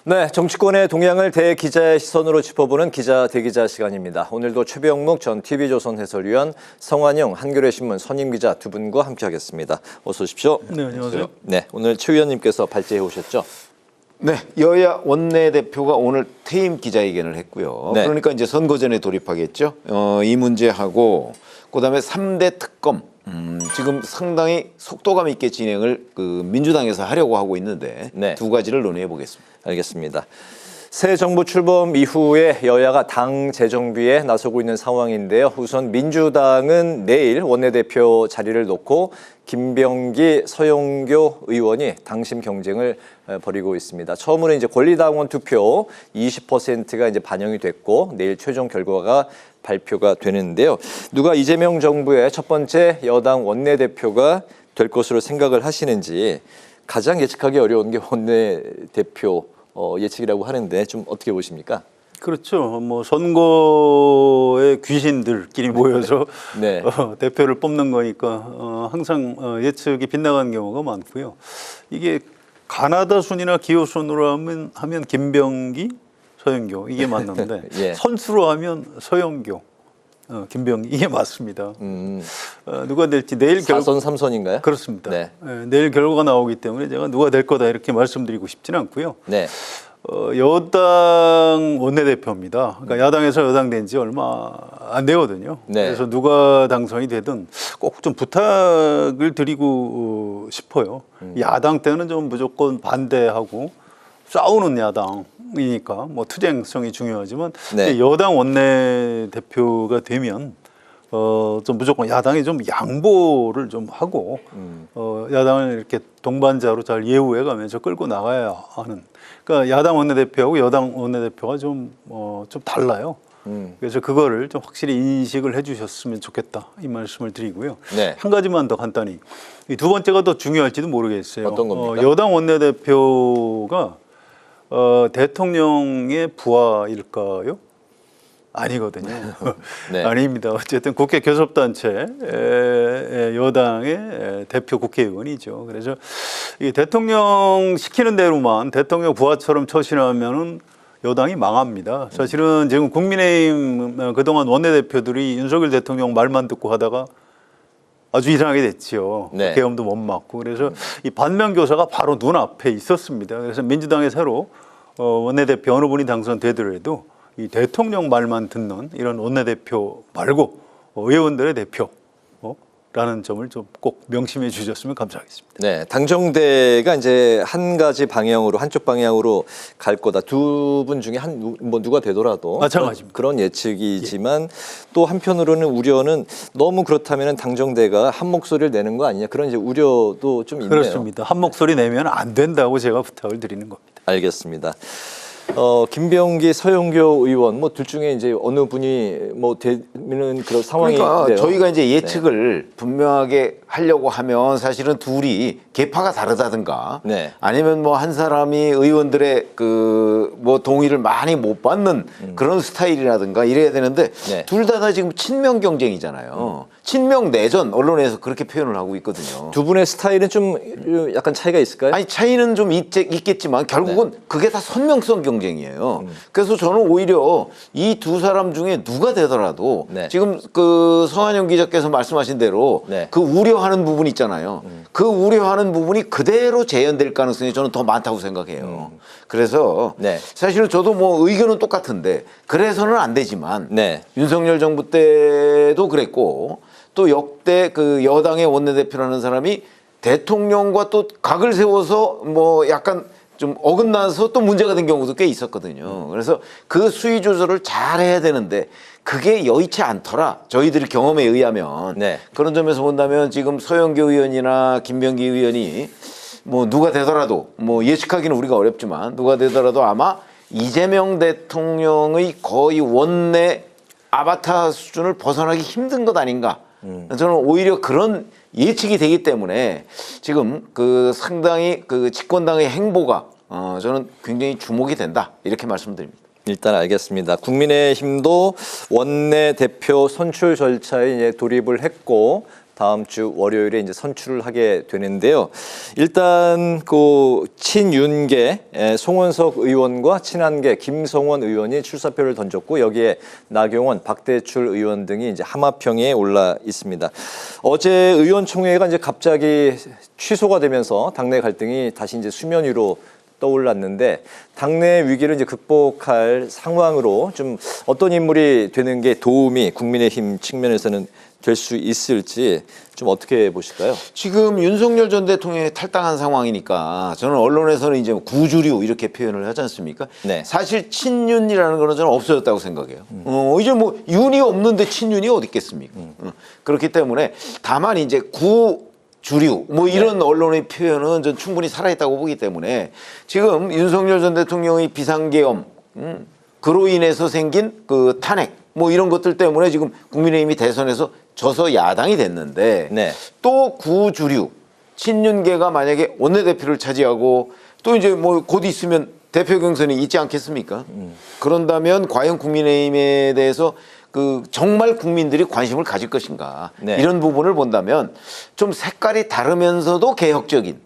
네, 정치권의 동향을 대기자의 시선으로 짚어보는 기자 대기자 시간입니다. 오늘도 최병묵 전 TV조선 해설위원, 성환영 한겨레 신문 선임 기자 두 분과 함께하겠습니다. 어서 오십시오. 네, 안녕하세요. 네, 오늘 최 위원님께서 발제해 오셨죠? 네, 여야 원내대표가 오늘 퇴임 기자회견을 했고요. 네. 그러니까 이제 선거전에 돌입하겠죠. 이 문제하고 그다음에 3대 특검. 지금 상당히 속도감 있게 진행을 민주당에서 하려고 하고 있는데 네. 두 가지를 논의해 보겠습니다. 알겠습니다. 새 정부 출범 이후에 여야가 당 재정비에 나서고 있는 상황인데요. 우선 민주당은 내일 원내대표 자리를 놓고 김병기, 서영교 의원이 당심 경쟁을 벌이고 있습니다. 처음으로 이제 권리당원 투표 20%가 이제 반영이 됐고 내일 최종 결과가 발표가 되는데요. 누가 이재명 정부의 첫 번째 여당 원내대표가 될 것으로 생각을 하시는지 가장 예측하기 어려운 게 원내대표 예측이라고 하는데 좀 어떻게 보십니까? 그렇죠. 뭐 선거의 귀신들끼리 모여서 네. 대표를 뽑는 거니까 항상 예측이 빗나가는 경우가 많고요. 이게 가나다 순이나 기호 순으로 하면 김병기, 서영교 이게 맞는데 예. 선수로 하면 서영교, 김병기 이게 맞습니다. 누가 될지 내일 4선 3선인가요? 그렇습니다. 네. 내일 결과가 나오기 때문에 제가 누가 될 거다 이렇게 말씀드리고 싶지는 않고요. 네. 여당 원내대표입니다. 그러니까 야당에서 여당 된 지 얼마 안 되거든요. 네. 그래서 누가 당선이 되든 꼭 좀 부탁을 드리고 싶어요. 야당 때는 좀 무조건 반대하고 싸우는 야당이니까 뭐 투쟁성이 중요하지만 네. 여당 원내대표가 되면 좀 무조건 야당이 좀 양보를 좀 하고 야당을 이렇게 동반자로 잘 예우해 가면서 끌고 나가야 하는. 그러니까 야당 원내대표하고 여당 원내대표가 좀 달라요. 그래서 그거를 좀 확실히 인식을 해주셨으면 좋겠다 이 말씀을 드리고요. 네. 한 가지만 더 간단히 이 두 번째가 더 중요할지도 모르겠어요. 어떤 겁니까? 여당 원내대표가 대통령의 부하일까요? 아니거든요. 네. 아닙니다. 어쨌든 국회 교섭단체 여당의 대표 국회의원이죠. 그래서 이 대통령 시키는 대로만 대통령 부하처럼 처신하면은 여당이 망합니다. 사실은 지금 국민의힘 그동안 원내대표들이 윤석열 대통령 말만 듣고 하다가 아주 이상하게 됐죠. 네. 계엄도 못 맞고. 그래서 이 반면교사가 바로 눈앞에 있었습니다. 그래서 민주당에 새로 원내대표 어느 분이 당선되더라도 이 대통령 말만 듣는 이런 원내대표 말고 의원들의 대표라는 점을 좀 꼭 명심해 주셨으면 감사하겠습니다. 네, 당정대가 이제 한 가지 방향으로 한쪽 방향으로 갈 거다. 두 분 중에 누가 되더라도 마찬가지입니다. 그런 예측이지만 또 한편으로는 우려는 너무 그렇다면 당정대가 한 목소리를 내는 거 아니냐 그런 이제 우려도 좀 있네요. 그렇습니다. 한 목소리 내면 안 된다고 제가 부탁을 드리는 겁니다. 알겠습니다. 김병기, 서영교 의원 뭐 둘 중에 이제 어느 분이 뭐 되는 그런 상황이 그러니까 돼요. 저희가 이제 예측을 분명하게 하려고 하면 사실은 둘이 계파가 다르다든가 네. 아니면 뭐 한 사람이 의원들의 뭐 동의를 많이 못 받는 그런 스타일이라든가 이래야 되는데 네. 둘 다 지금 친명 경쟁이잖아요. 친명 내전 언론에서 그렇게 표현을 하고 있거든요. 두 분의 스타일은 좀 약간 차이가 있을까요? 아니 차이는 좀 있겠지만 결국은 그게 다 선명성 경쟁이에요. 그래서 저는 오히려 이 두 사람 중에 누가 되더라도 네. 지금 성환영 기자께서 말씀하신 대로 네. 그 우려하는 부분 있잖아요. 그 우려하는 부분이 그대로 재현될 가능성이 저는 더 많다고 생각해요. 그래서 네. 사실은 저도 뭐 의견은 똑같은데 그래서는 안 되지만 네. 윤석열 정부 때도 그랬고 또 역대 여당의 원내대표라는 사람이 대통령과 또 각을 세워서 뭐 약간 좀 어긋나서 또 문제가 된 경우도 꽤 있었거든요. 그래서 그 수위 조절을 잘 해야 되는데 그게 여의치 않더라. 저희들의 경험에 의하면. 네. 그런 점에서 본다면 지금 서영교 의원이나 김병기 의원이 뭐 누가 되더라도 뭐 예측하기는 우리가 어렵지만 누가 되더라도 아마 이재명 대통령의 거의 원내 아바타 수준을 벗어나기 힘든 것 아닌가. 저는 오히려 그런 예측이 되기 때문에 지금 상당히 집권당의 행보가 저는 굉장히 주목이 된다 이렇게 말씀드립니다. 일단 알겠습니다. 국민의힘도 원내대표 선출 절차에 이제 돌입을 했고 다음 주 월요일에 이제 선출을 하게 되는데요. 일단 그 친윤계 송원석 의원과 친한계 김성원 의원이 출사표를 던졌고 여기에 나경원, 박대출 의원 등이 이제 하마평에 올라 있습니다. 어제 의원총회가 이제 갑자기 취소가 되면서 당내 갈등이 다시 이제 수면 위로 떠올랐는데 당내 위기를 이제 극복할 상황으로 좀 어떤 인물이 되는 게 도움이 국민의힘 측면에서는 될 수 있을지 좀 어떻게 보실까요? 지금 윤석열 전 대통령이 탈당한 상황이니까 저는 언론에서는 이제 구주류 이렇게 표현을 하지 않습니까? 네. 사실 친윤이라는 거는 저는 없어졌다고 생각해요. 이제 뭐 윤이 없는데 친윤이 어디 있겠습니까? 그렇기 때문에 다만 이제 구주류 뭐 이런 언론의 표현은 전 충분히 살아있다고 보기 때문에 지금 윤석열 전 대통령의 비상계엄 그로 인해서 생긴 그 탄핵 뭐 이런 것들 때문에 지금 국민의힘이 대선에서 져서 야당이 됐는데 네. 또 구주류 친윤계가 만약에 원내대표를 차지하고 또 이제 뭐 곧 있으면 대표 경선이 있지 않겠습니까? 그런다면 과연 국민의힘에 대해서 그 정말 국민들이 관심을 가질 것인가 네. 이런 부분을 본다면 좀 색깔이 다르면서도 개혁적인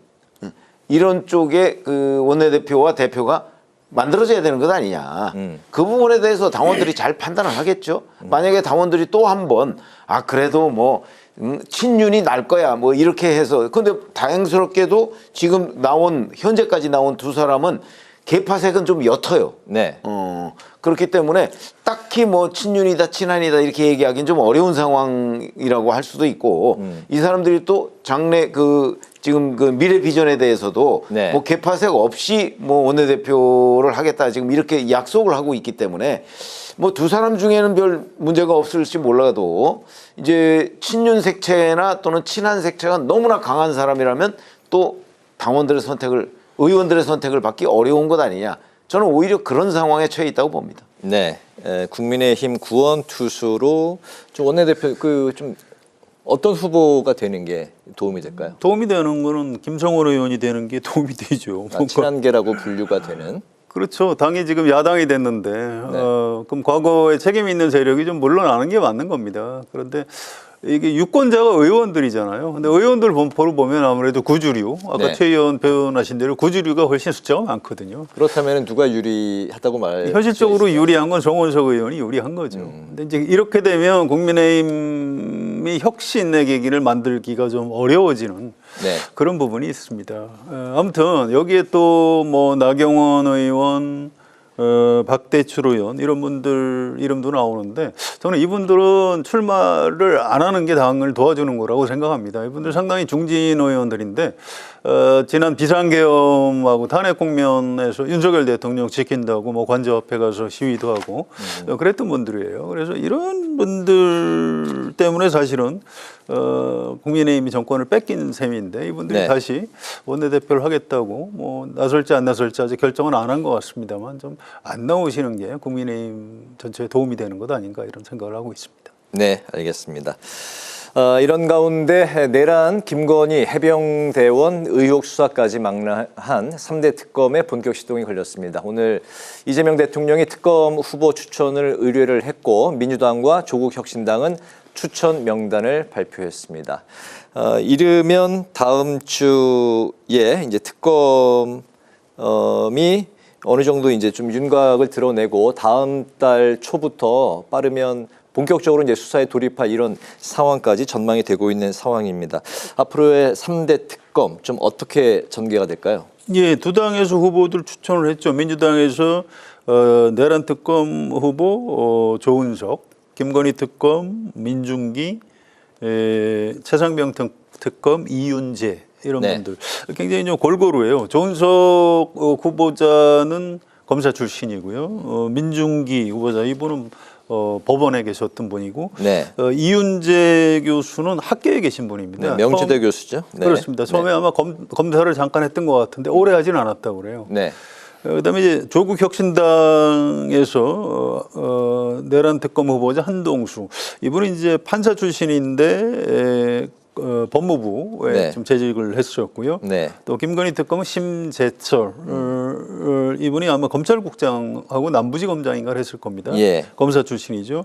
이런 쪽의 그 원내대표와 대표가 만들어져야 되는 것 아니냐. 그 부분에 대해서 당원들이 잘 판단을 하겠죠. 만약에 당원들이 또 한 번 그래도 뭐 친윤이 날 거야 뭐 이렇게 해서 근데 다행스럽게도 지금 현재까지 나온 두 사람은 계파색은 좀 옅어요. 네. 그렇기 때문에 딱히 뭐 친윤이다 친한이다 이렇게 얘기하기는 좀 어려운 상황이라고 할 수도 있고 이 사람들이 또 장래 지금 그 미래 비전에 대해서도 네. 뭐 계파색 없이 뭐 원내대표를 하겠다 지금 이렇게 약속을 하고 있기 때문에 뭐 두 사람 중에는 별 문제가 없을지 몰라도 이제 친윤 색채나 또는 친한 색채가 너무나 강한 사람이라면 또 의원들의 선택을 받기 어려운 것 아니냐. 저는 오히려 그런 상황에 처해 있다고 봅니다. 네. 국민의힘 구원 투수로 좀 원내대표 좀 어떤 후보가 되는 게 도움이 될까요? 도움이 되는 거는 김성원 의원이 되는 게 도움이 되죠. 친한계라고 분류가 되는. 그렇죠. 당이 지금 야당이 됐는데 그럼 과거에 책임 있는 세력이 좀 물러나는 게 맞는 겁니다. 그런데 이게 유권자가 의원들이잖아요. 근데 의원들 보러 보면 아무래도 구주류, 아까 네. 최 의원 표현하신 대로 구주류가 훨씬 숫자가 많거든요. 그렇다면 누가 유리하다고 말할 현실적으로 수 있어요? 유리한 건 송원석 의원이 유리한 거죠. 근데 이제 이렇게 되면 국민의힘이 혁신의 계기를 만들기가 좀 어려워지는 네. 그런 부분이 있습니다. 아무튼 여기에 또 뭐 나경원 의원, 박대출 의원 이런 분들 이름도 나오는데 저는 이분들은 출마를 안 하는 게 당을 도와주는 거라고 생각합니다. 이분들 상당히 중진 의원들인데 지난 비상계엄하고 탄핵 국면에서 윤석열 대통령 지킨다고 뭐 관저 앞에 가서 시위도 하고 그랬던 분들이에요. 그래서 이런 분들 때문에 사실은 국민의힘이 정권을 뺏긴 셈인데 이분들이 네. 다시 원내대표를 하겠다고 뭐 나설지 안 나설지 아직 결정은 안 한 것 같습니다만 좀 안 나오시는 게 국민의힘 전체에 도움이 되는 것 아닌가 이런 생각을 하고 있습니다. 네, 알겠습니다. 이런 가운데 내란 김건희 해병대원 의혹 수사까지 망라한 3대 특검의 본격 시동이 걸렸습니다. 오늘 이재명 대통령이 특검 후보 추천을 의뢰를 했고 민주당과 조국혁신당은 추천 명단을 발표했습니다. 이르면 다음 주에 이제 특검이 어느 정도 이제 좀 윤곽을 드러내고 다음 달 초부터 빠르면 본격적으로 이제 수사에 돌입할 이런 상황까지 전망이 되고 있는 상황입니다. 앞으로의 3대 특검 좀 어떻게 전개가 될까요? 예, 두 당에서 후보들 추천을 했죠. 민주당에서 내란 특검 후보 조은석, 김건희 특검 민중기, 최상병 특검 이윤재 이런 네. 분들 굉장히 좀 골고루해요. 조은석 후보자는 검사 출신이고요. 민중기 후보자 이분은 법원에 계셨던 분이고 네. 이윤재 교수는 학계에 계신 분입니다. 네, 명지대 교수죠. 네. 그렇습니다. 처음에 아마 검사를 잠깐 했던 것 같은데 오래 하지는 않았다고 그래요. 네. 그다음에 이제 조국 혁신당에서 내란 특검 후보자 한동수 이분은 이제 판사 출신인데 법무부에 네. 좀 재직을 했었고요. 네. 또 김건희 특검은 심재철 이분이 아마 검찰국장하고 남부지검장인가 했을 겁니다. 예. 검사 출신이죠.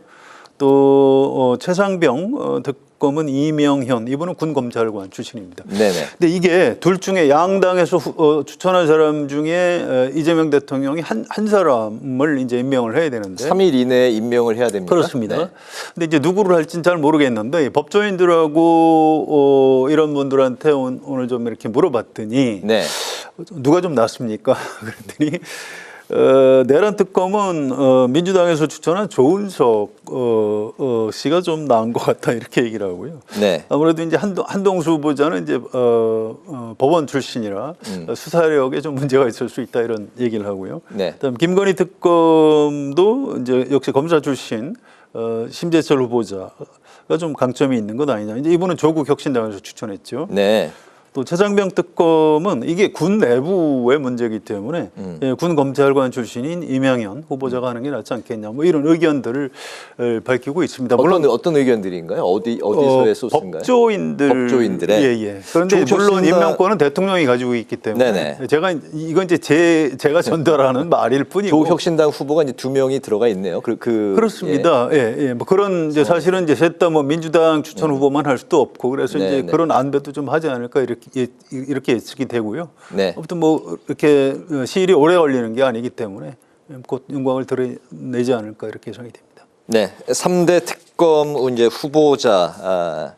또 최상병 특검은 이명현, 이분은 군 검찰관 출신입니다. 네네. 근데 이게 둘 중에 양당에서 추천한 사람 중에 이재명 대통령이 한 사람을 이제 임명을 해야 되는데 3일 이내에 임명을 해야 됩니다. 그렇습니다. 네. 근데 이제 누구를 할지는 잘 모르겠는데 법조인들하고 이런 분들한테 오늘 좀 이렇게 물어봤더니 네. 누가 좀 낫습니까? 그랬더니 내란 특검은 민주당에서 추천한 조은석 씨가 좀 나은 것 같다 이렇게 얘기를 하고요. 네. 아무래도 이제 한동수 후보자는 이제 법원 출신이라 수사력에 좀 문제가 있을 수 있다 이런 얘기를 하고요. 네. 그다음 김건희 특검도 이제 역시 검사 출신 심재철 후보자가 좀 강점이 있는 것 아니냐. 이제 이분은 조국 혁신당에서 추천했죠. 네. 또 최장병 특검은 이게 군 내부의 문제이기 때문에 예, 군 검찰관 출신인 이명현 후보자가 하는 게 낫지 않겠냐. 뭐 이런 의견들을 밝히고 있습니다. 물론 어떤 의견들인가요? 어디서의 소스인가요? 법조인들의 예. 그런데 조국 물론 혁신당- 임명권은 대통령이 가지고 있기 때문에 네네. 제가 이건 이제 제가 전달하는 말일 뿐이고 조국혁신당 후보가 이제 2명이 들어가 있네요. 그렇습니다. 예. 뭐 그런 이제 사실은 이제 셋 다 뭐 민주당 추천 후보만 할 수도 없고 그래서 네, 이제 네. 그런 그런 안배도 좀 하지 않을까 이렇게 예측이 되고요. 네. 아무튼 뭐 이렇게 시일이 오래 걸리는 게 아니기 때문에 곧 영광을 드러내지 않을까 이렇게 예상이 됩니다. 네. 3대 특검 이제 후보자가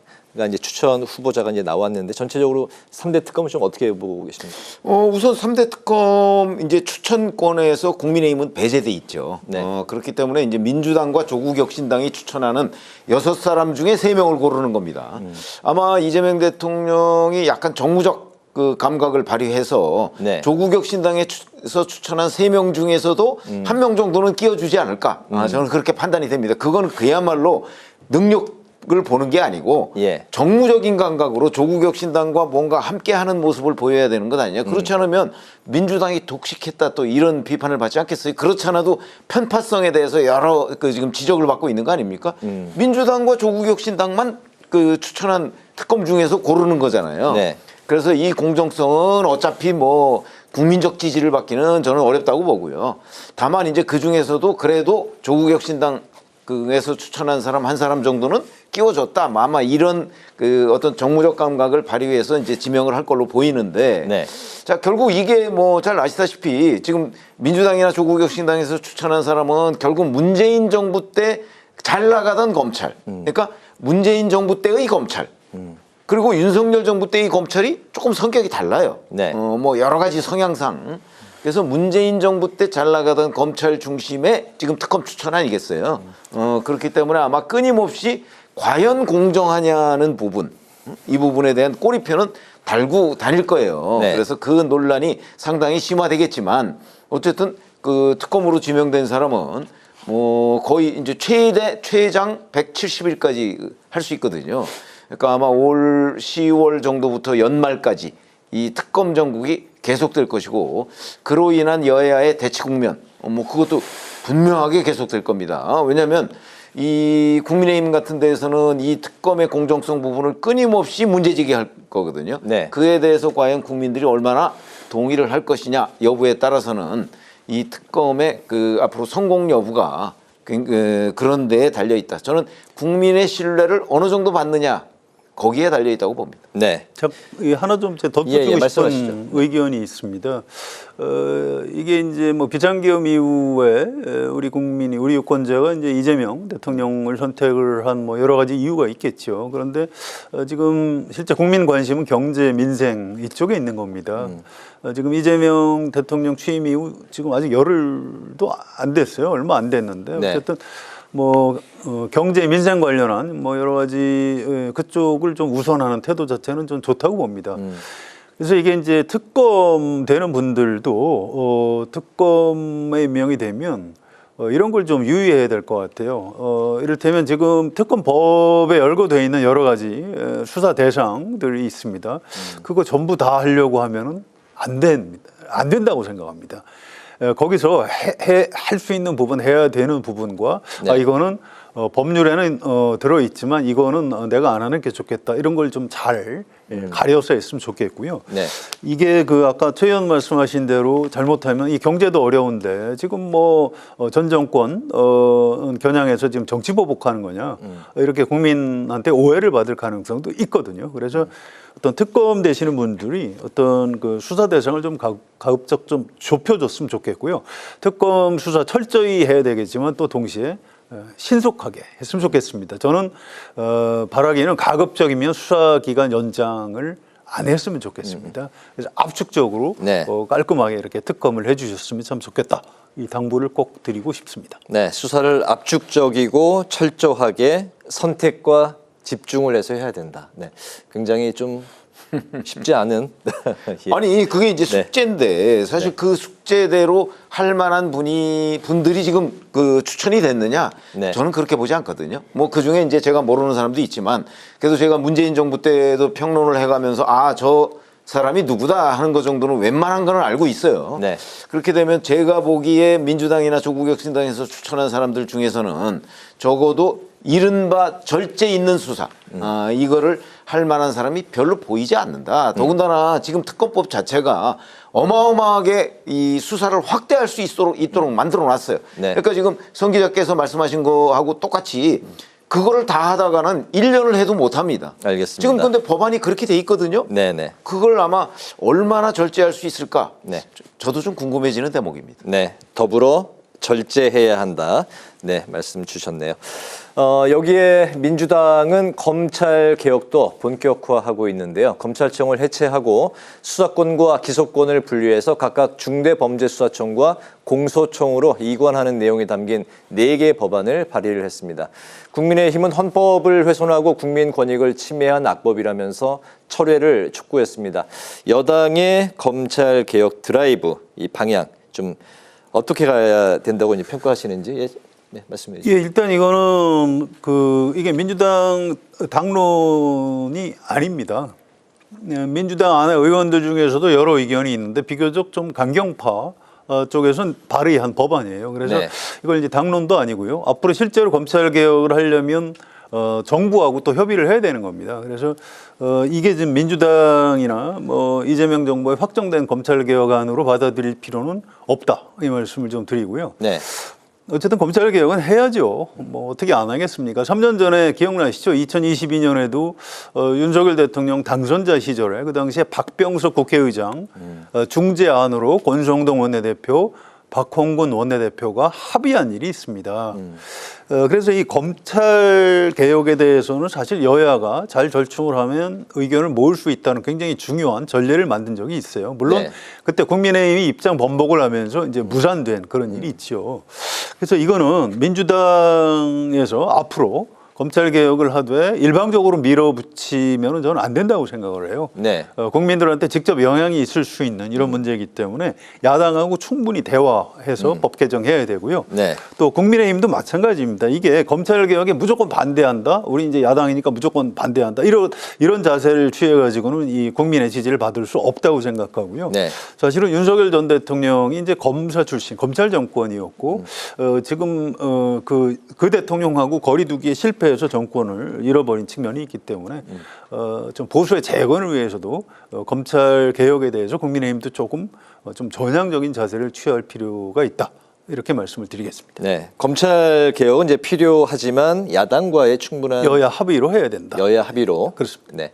이제 추천 후보자가 이제 나왔는데 전체적으로 3대 특검을 좀 어떻게 보고 계십니까? 우선 3대 특검 이제 추천권에서 국민의힘은 배제돼 있죠. 네. 그렇기 때문에 이제 민주당과 조국혁신당이 추천하는 6사람 중에 3명을 고르는 겁니다. 아마 이재명 대통령이 약간 정무적 그 감각을 발휘해서 네. 조국혁신당에서 추천한 3명 중에서도 1명 정도는 끼워주지 않을까. 저는 그렇게 판단이 됩니다. 그건 그야말로 능력을 보는 게 아니고 예. 정무적인 감각으로 조국혁신당과 뭔가 함께하는 모습을 보여야 되는 것 아니냐. 그렇지 않으면 민주당이 독식했다 또 이런 비판을 받지 않겠어요. 그렇지 않아도 편파성에 대해서 여러 지금 지적을 받고 있는 거 아닙니까? 민주당과 조국혁신당만 그 추천한 특검 중에서 고르는 거잖아요. 네. 그래서 이 공정성은 어차피 뭐 국민적 지지를 받기는 저는 어렵다고 보고요. 다만 이제 그 중에서도 그래도 조국혁신당에서 추천한 사람 한 사람 정도는 끼워줬다. 아마 이런 그 어떤 정무적 감각을 발휘해서 이제 지명을 할 걸로 보이는데. 네. 자, 결국 이게 뭐 잘 아시다시피 지금 민주당이나 조국혁신당에서 추천한 사람은 결국 문재인 정부 때 잘 나가던 검찰. 그러니까 문재인 정부 때의 검찰. 그리고 윤석열 정부 때의 검찰이 조금 성격이 달라요. 네. 뭐 여러 가지 성향상. 그래서 문재인 정부 때 잘 나가던 검찰 중심의 지금 특검 추천 아니겠어요. 그렇기 때문에 아마 끊임없이 과연 공정하냐는 부분, 이 부분에 대한 꼬리표는 달고 다닐 거예요. 네. 그래서 그 논란이 상당히 심화되겠지만 어쨌든 그 특검으로 지명된 사람은 뭐 거의 이제 최장 170일까지 할 수 있거든요. 그러니까 아마 올 10월 정도부터 연말까지 이 특검 정국이 계속될 것이고 그로 인한 여야의 대치 국면 뭐 그것도 분명하게 계속될 겁니다. 왜냐하면 이 국민의힘 같은 데에서는 이 특검의 공정성 부분을 끊임없이 문제제기할 거거든요. 네. 그에 대해서 과연 국민들이 얼마나 동의를 할 것이냐 여부에 따라서는 이 특검의 그 앞으로 성공 여부가 그런 데에 달려 있다. 저는 국민의 신뢰를 어느 정도 받느냐 거기에 달려 있다고 봅니다. 네. 하나 좀 덧붙이고 예, 말씀하시죠. 싶은 의견이 있습니다. 이게 이제 뭐 비상계엄 이후에 우리 국민이 우리 유권자가 이제 이재명 대통령을 선택을 한 뭐 여러 가지 이유가 있겠죠. 그런데 지금 실제 국민 관심은 경제 민생 이쪽에 있는 겁니다. 지금 이재명 대통령 취임 이후 지금 아직 열흘도 안 됐어요. 얼마 안 됐는데 네. 어쨌든 뭐 경제 민생 관련한 뭐 여러 가지 그쪽을 좀 우선하는 태도 자체는 좀 좋다고 봅니다. 그래서 이게 이제 특검 되는 분들도 특검에 임명이 되면 이런 걸 좀 유의해야 될 것 같아요. 이를테면 지금 특검법에 열거되어 있는 여러 가지 수사 대상들이 있습니다. 그거 전부 다 하려고 하면은 안 됩니다. 안 된다고 생각합니다. 거기서 할 수 있는 부분, 해야 되는 부분과 네. 이거는 법률에는 들어있지만 이거는 내가 안 하는 게 좋겠다. 이런 걸 좀 잘 가려서 했으면 좋겠고요. 네. 이게 그 아까 최 의원 말씀하신 대로 잘못하면 이 경제도 어려운데 지금 뭐 전 정권 겨냥해서 지금 정치 보복하는 거냐 이렇게 국민한테 오해를 받을 가능성도 있거든요. 그래서 어떤 특검 되시는 분들이 어떤 그 수사 대상을 좀 가급적 좀 좁혀줬으면 좋겠고요. 특검 수사 철저히 해야 되겠지만 또 동시에 신속하게 했으면 좋겠습니다. 저는 바라기는 가급적이면 수사 기간 연장을 안 했으면 좋겠습니다. 그래서 압축적으로 네. 깔끔하게 이렇게 특검을 해주셨으면 참 좋겠다. 이 당부를 꼭 드리고 싶습니다. 네, 수사를 압축적이고 철저하게 선택과 집중을 해서 해야 된다. 네, 굉장히 좀 쉽지 않은. 예. 아니 그게 이제 네. 숙제인데 사실 그 숙제대로 할 만한 분들이 지금 그 추천이 됐느냐? 네. 저는 그렇게 보지 않거든요. 뭐 그 중에 이제 제가 모르는 사람도 있지만 그래도 제가 문재인 정부 때도 평론을 해가면서 저 사람이 누구다 하는 것 정도는 웬만한 거는 알고 있어요. 네. 그렇게 되면 제가 보기에 민주당이나 조국혁신당에서 추천한 사람들 중에서는 적어도 이른바 절제 있는 수사 이거를 할 만한 사람이 별로 보이지 않는다. 더군다나 지금 특검법 자체가 어마어마하게 이 수사를 확대할 수 있도록 만들어 놨어요. 네. 그러니까 지금 성 기자께서 말씀하신 거하고 똑같이 그거를 다 하다가는 1년을 해도 못 합니다. 알겠습니다. 지금 근데 법안이 그렇게 돼 있거든요. 네네. 그걸 아마 얼마나 절제할 수 있을까? 네. 저도 좀 궁금해지는 대목입니다. 네, 더불어 절제해야 한다. 네, 말씀 주셨네요. 여기에 민주당은 검찰 개혁도 본격화하고 있는데요. 검찰청을 해체하고 수사권과 기소권을 분리해서 각각 중대범죄수사청과 공소청으로 이관하는 내용이 담긴 4개 법안을 발의를 했습니다. 국민의힘은 헌법을 훼손하고 국민 권익을 침해한 악법이라면서 철회를 촉구했습니다. 여당의 검찰 개혁 드라이브 이 방향 좀 어떻게 가야 된다고 평가하시는지 네, 말씀해 주시죠. 예, 일단 이거는 이게 민주당 당론이 아닙니다. 민주당 안에 의원들 중에서도 여러 의견이 있는데 비교적 좀 강경파 쪽에서는 발의한 법안이에요. 그래서 네. 이걸 이제 당론도 아니고요. 앞으로 실제로 검찰 개혁을 하려면 정부하고 또 협의를 해야 되는 겁니다. 그래서 이게 지금 민주당이나 뭐 이재명 정부의 확정된 검찰 개혁안으로 받아들일 필요는 없다. 이 말씀을 좀 드리고요. 네. 어쨌든 검찰 개혁은 해야죠. 뭐 어떻게 안 하겠습니까? 3년 전에 기억나시죠? 2022년에도 윤석열 대통령 당선자 시절에 그 당시에 박병석 국회의장 중재안으로 권성동 원내대표, 박홍근 원내대표가 합의한 일이 있습니다. 그래서 이 검찰 개혁에 대해서는 사실 여야가 잘 절충을 하면 의견을 모을 수 있다는 굉장히 중요한 전례를 만든 적이 있어요. 물론 네. 그때 국민의힘이 입장 번복을 하면서 이제 무산된 그런 일이 있죠. 그래서 이거는 민주당에서 앞으로 검찰 개혁을 하되 일방적으로 밀어붙이면 저는 안 된다고 생각을 해요. 네. 국민들한테 직접 영향이 있을 수 있는 이런 문제이기 때문에 야당하고 충분히 대화해서 법 개정해야 되고요. 네. 또 국민의힘도 마찬가지입니다. 이게 검찰 개혁에 무조건 반대한다. 우리 이제 야당이니까 무조건 반대한다. 이런 자세를 취해가지고는 이 국민의 지지를 받을 수 없다고 생각하고요. 네. 사실은 윤석열 전 대통령이 이제 검사 출신, 검찰 정권이었고 지금 그 대통령하고 거리두기에 실패해서 정권을 잃어버린 측면이 있기 때문에 좀 보수의 재건을 위해서도 검찰 개혁에 대해서 국민의힘도 조금 좀 전향적인 자세를 취할 필요가 있다. 이렇게 말씀을 드리겠습니다. 네. 검찰 개혁은 이제 필요하지만 야당과의 충분한 여야 합의로 해야 된다. 여야 합의로. 그렇습니다. 네.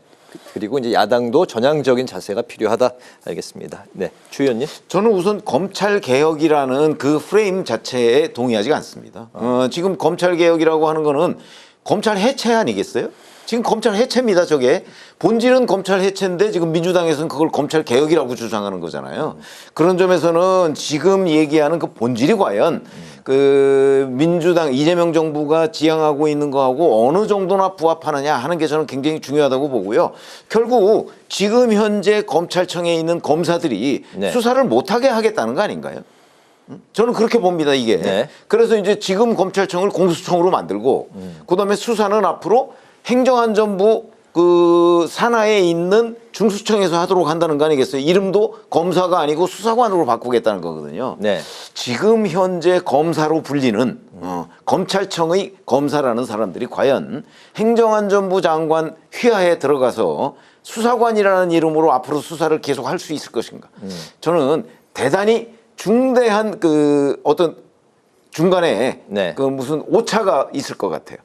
그리고 이제 야당도 전향적인 자세가 필요하다. 알겠습니다. 네. 추 의원님. 저는 우선 검찰 개혁이라는 그 프레임 자체에 동의하지 않습니다. 지금 검찰 개혁이라고 하는 거는 검찰 해체 아니겠어요? 지금 검찰 해체입니다. 저게 본질은 검찰 해체인데 지금 민주당에서는 그걸 검찰 개혁이라고 주장하는 거잖아요. 그런 점에서는 지금 얘기하는 그 본질이 과연 그 민주당 이재명 정부가 지향하고 있는 거하고 어느 정도나 부합하느냐 하는 게 저는 굉장히 중요하다고 보고요. 결국 지금 현재 검찰청에 있는 검사들이 네. 수사를 수사를 못하게 하겠다는 거 아닌가요? 저는 그렇게 봅니다, 이게. 네. 그래서 이제 지금 검찰청을 공수청으로 만들고, 그 다음에 수사는 앞으로 행정안전부 그 산하에 있는 중수청에서 하도록 한다는 거 아니겠어요? 이름도 검사가 아니고 수사관으로 바꾸겠다는 거거든요. 네. 지금 현재 검사로 불리는 검찰청의 검사라는 사람들이 과연 행정안전부 장관 휘하에 들어가서 수사관이라는 이름으로 앞으로 수사를 계속 할 수 있을 것인가. 저는 대단히 중대한 그 어떤 중간에 네. 그 무슨 오차가 있을 것 같아요.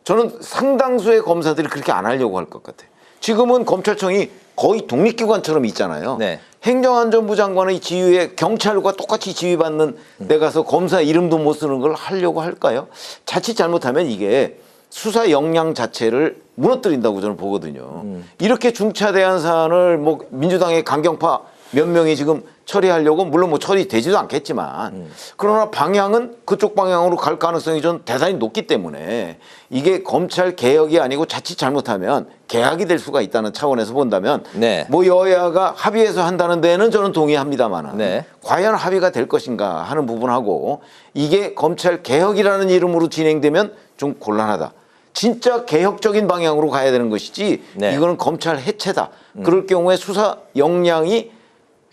저는 상당수의 검사들이 그렇게 안 하려고 할 것 같아요. 지금은 검찰청이 거의 독립기관처럼 있잖아요. 네. 행정안전부 장관의 지휘에 경찰과 똑같이 지휘받는 데 가서 검사 이름도 못 쓰는 걸 하려고 할까요? 자칫 잘못하면 이게 수사 역량 자체를 무너뜨린다고 저는 보거든요. 이렇게 중차대한 사안을 뭐 민주당의 강경파 몇 명이 지금 처리하려고 물론 뭐 처리되지도 않겠지만 그러나 방향은 그쪽 방향으로 갈 가능성이 좀 대단히 높기 때문에 이게 검찰 개혁이 아니고 자칫 잘못하면 개혁이 될 수가 있다는 차원에서 본다면 네. 뭐 여야가 합의해서 한다는 데는 저는 동의합니다만 네. 과연 합의가 될 것인가 하는 부분하고 이게 검찰 개혁이라는 이름으로 진행되면 좀 곤란하다. 진짜 개혁적인 방향으로 가야 되는 것이지 네. 이거는 검찰 해체다. 그럴 경우에 수사 역량이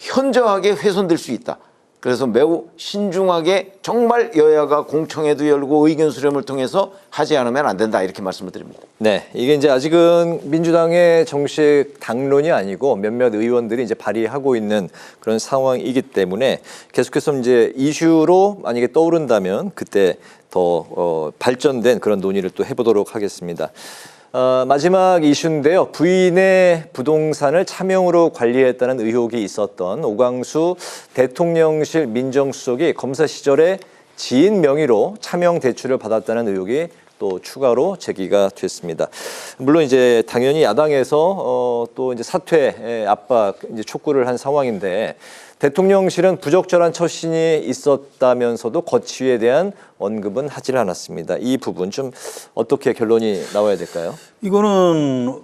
현저하게 훼손될 수 있다. 그래서 매우 신중하게 정말 여야가 공청회도 열고 의견 수렴을 통해서 하지 않으면 안 된다. 이렇게 말씀을 드립니다. 네, 이게 이제 아직은 민주당의 정식 당론이 아니고 몇몇 의원들이 이제 발의하고 있는 그런 상황이기 때문에 계속해서 이제 이슈로 만약에 떠오른다면 그때 더 발전된 그런 논의를 또 해보도록 하겠습니다. 마지막 이슈인데요. 부인의 부동산을 차명으로 관리했다는 의혹이 있었던 오광수 대통령실 민정수석이 검사 시절에 지인 명의로 차명 대출을 받았다는 의혹이 또 추가로 제기가 됐습니다. 물론 이제 당연히 야당에서 또 이제 사퇴 압박 이제 촉구를 한 상황인데 대통령실은 부적절한 처신이 있었다면서도 거취에 대한 언급은 하질 않았습니다. 이 부분 좀 어떻게 결론이 나와야 될까요? 이거는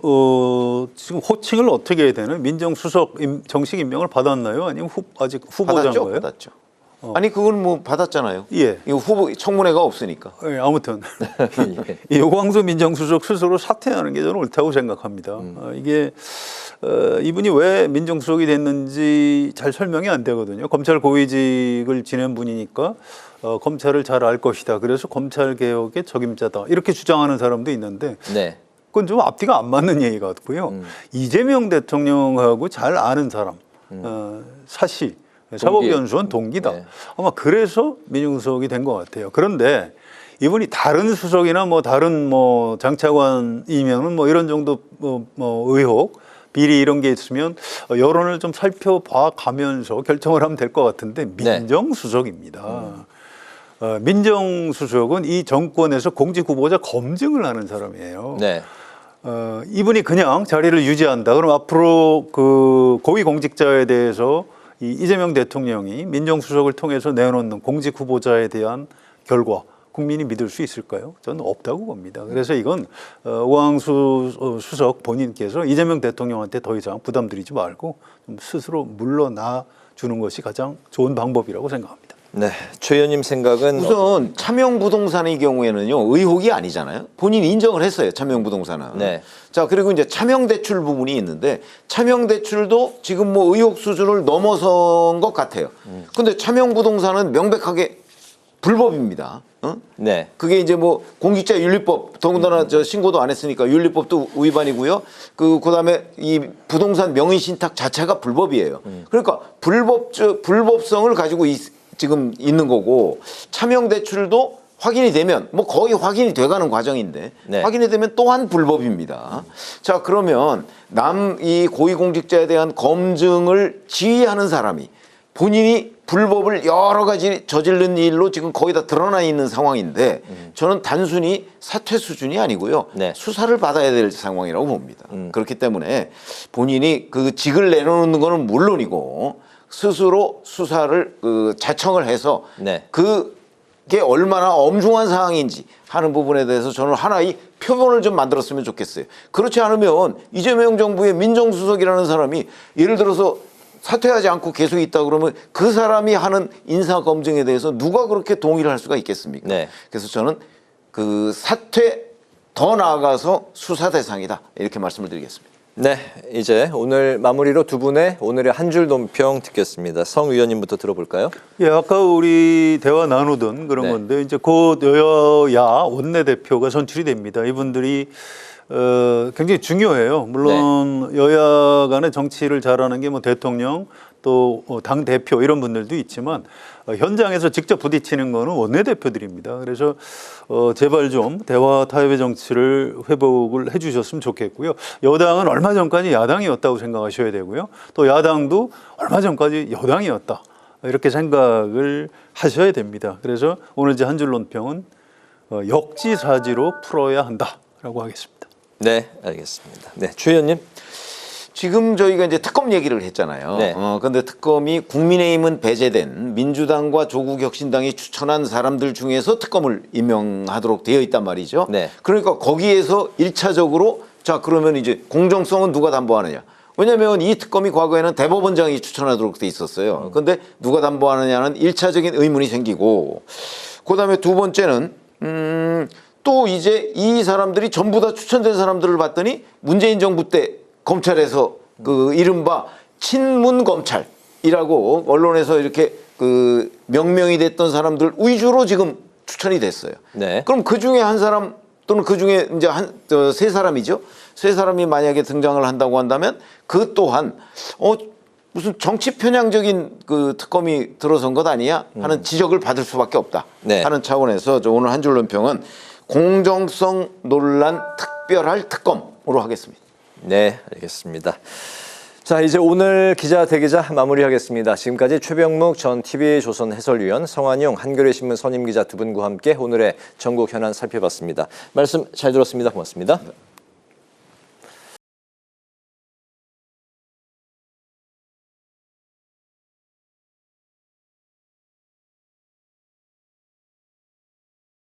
지금 호칭을 어떻게 해야 되나요? 민정수석 정식 임명을 받았나요? 아니면 아직 후보자인 받았죠? 거예요? 받았죠. 아니 그건 뭐 받았잖아요. 예. 이거 후보 청문회가 없으니까. 예, 아무튼 예. 이 오광수 민정수석 스스로 사퇴하는 게 저는 옳다고 생각합니다. 이게 이분이 왜 민정수석이 됐는지 잘 설명이 안 되거든요. 검찰 고위직을 지낸 분이니까 검찰을 잘 알 것이다. 그래서 검찰 개혁의 적임자다. 이렇게 주장하는 사람도 있는데 네. 그건 좀 앞뒤가 안 맞는 얘기 같고요. 이재명 대통령하고 잘 아는 사람, 사시, 사법연수원 동기다. 네. 아마 그래서 민정수석이 된 것 같아요. 그런데 이분이 다른 수석이나 뭐 다른 뭐 장차관이면은 뭐 이런 정도 뭐 의혹, 비리 이런 게 있으면 여론을 좀 살펴봐 가면서 결정을 하면 될 것 같은데 민정수석입니다. 민정수석은 이 정권에서 공직 후보자 검증을 하는 사람이에요. 네. 이분이 그냥 자리를 유지한다. 그럼 앞으로 그 고위공직자에 대해서 이재명 대통령이 민정수석을 통해서 내놓는 공직 후보자에 대한 결과 국민이 믿을 수 있을까요? 저는 없다고 봅니다. 그래서 이건 오광수 수석 본인께서 이재명 대통령한테 더 이상 부담드리지 말고 좀 스스로 물러나 주는 것이 가장 좋은 방법이라고 생각합니다. 네. 최 의원님 생각은 우선 차명부동산의 경우에는요 의혹이 아니잖아요. 본인이 인정을 했어요. 차명부동산은. 네. 자 그리고 이제 차명대출 부분이 있는데 차명대출도 지금 뭐 의혹 수준을 넘어선 것 같아요. 근데 차명부동산은 명백하게 불법입니다. 네. 그게 이제 뭐 공직자윤리법 더군다나 저 신고도 안 했으니까 윤리법도 위반이고요. 그다음에 이 부동산 명의신탁 자체가 불법이에요. 그러니까 불법성을 가지고 지금 있는 거고 차명대출도 확인이 되면 뭐 거의 확인이 돼가는 과정인데 네. 확인이 되면 또한 불법입니다. 자 그러면 이 고위공직자에 대한 검증을 지휘하는 사람이 본인이 불법을 여러 가지 저지른 일로 지금 거의 다 드러나 있는 상황인데 저는 단순히 사퇴 수준이 아니고요. 네. 수사를 받아야 될 상황이라고 봅니다. 그렇기 때문에 본인이 그 직을 내놓는 거는 물론이고 스스로 수사를 자청을 해서 네. 그게 얼마나 엄중한 사항인지 하는 부분에 대해서 저는 하나의 표본을 좀 만들었으면 좋겠어요. 그렇지 않으면 이재명 정부의 민정수석이라는 사람이 예를 들어서 사퇴하지 않고 계속 있다 그러면 그 사람이 하는 인사검증에 대해서 누가 그렇게 동의를 할 수가 있겠습니까? 네. 그래서 저는 그 사퇴 더 나아가서 수사 대상이다 이렇게 말씀을 드리겠습니다. 네, 이제 오늘 마무리로 두 분의 오늘의 한 줄 논평 듣겠습니다. 성 의원님부터 들어볼까요? 예, 아까 우리 대화 나누던 그런 네. 건데 이제 곧 여야 원내대표가 선출이 됩니다. 이분들이 굉장히 중요해요. 물론 여야 간의 정치를 잘하는 게 뭐 대통령 또 당 대표 이런 분들도 있지만 현장에서 직접 부딪히는 거는 원내대표들입니다. 그래서 제발 좀 대화 타협의 정치를 회복을 해주셨으면 좋겠고요. 여당은 얼마 전까지 야당이었다고 생각하셔야 되고요. 또 야당도 얼마 전까지 여당이었다. 이렇게 생각을 하셔야 됩니다. 그래서 오늘 이제 한 줄 논평은 역지사지로 풀어야 한다라고 하겠습니다. 네, 알겠습니다. 네, 추 의원님. 지금 저희가 이제 특검 얘기를 했잖아요. 네. 근데 특검이 국민의힘은 배제된 민주당과 조국혁신당이 추천한 사람들 중에서 특검을 임명하도록 되어 있단 말이죠. 네. 그러니까 거기에서 1차적으로 자, 그러면 이제 공정성은 누가 담보하느냐. 왜냐하면 이 특검이 과거에는 대법원장이 추천하도록 돼 있었어요. 그런데 누가 담보하느냐는 1차적인 의문이 생기고, 그다음에 두 번째는 또 이제 이 사람들이 전부 다 추천된 사람들을 봤더니 문재인 정부 때 검찰에서 그 이른바 친문 검찰이라고 언론에서 이렇게 그 명명이 됐던 사람들 위주로 지금 추천이 됐어요. 네. 그럼 그 중에 한 사람 또는 그 중에 이제 세 사람이죠. 세 사람이 만약에 등장을 한다고 한다면 그 또한 무슨 정치 편향적인 그 특검이 들어선 것 아니야 하는 지적을 받을 수밖에 없다 네. 하는 차원에서 저 오늘 한 줄 논평은 공정성 논란 특별할 특검으로 하겠습니다. 네, 알겠습니다. 자, 이제 오늘 기자 대기자 마무리하겠습니다. 지금까지 최병묵 전 TV조선 해설위원, 성환용 한겨레신문 선임기자 두 분과 함께 오늘의 전국 현안 살펴봤습니다. 말씀 잘 들었습니다. 고맙습니다.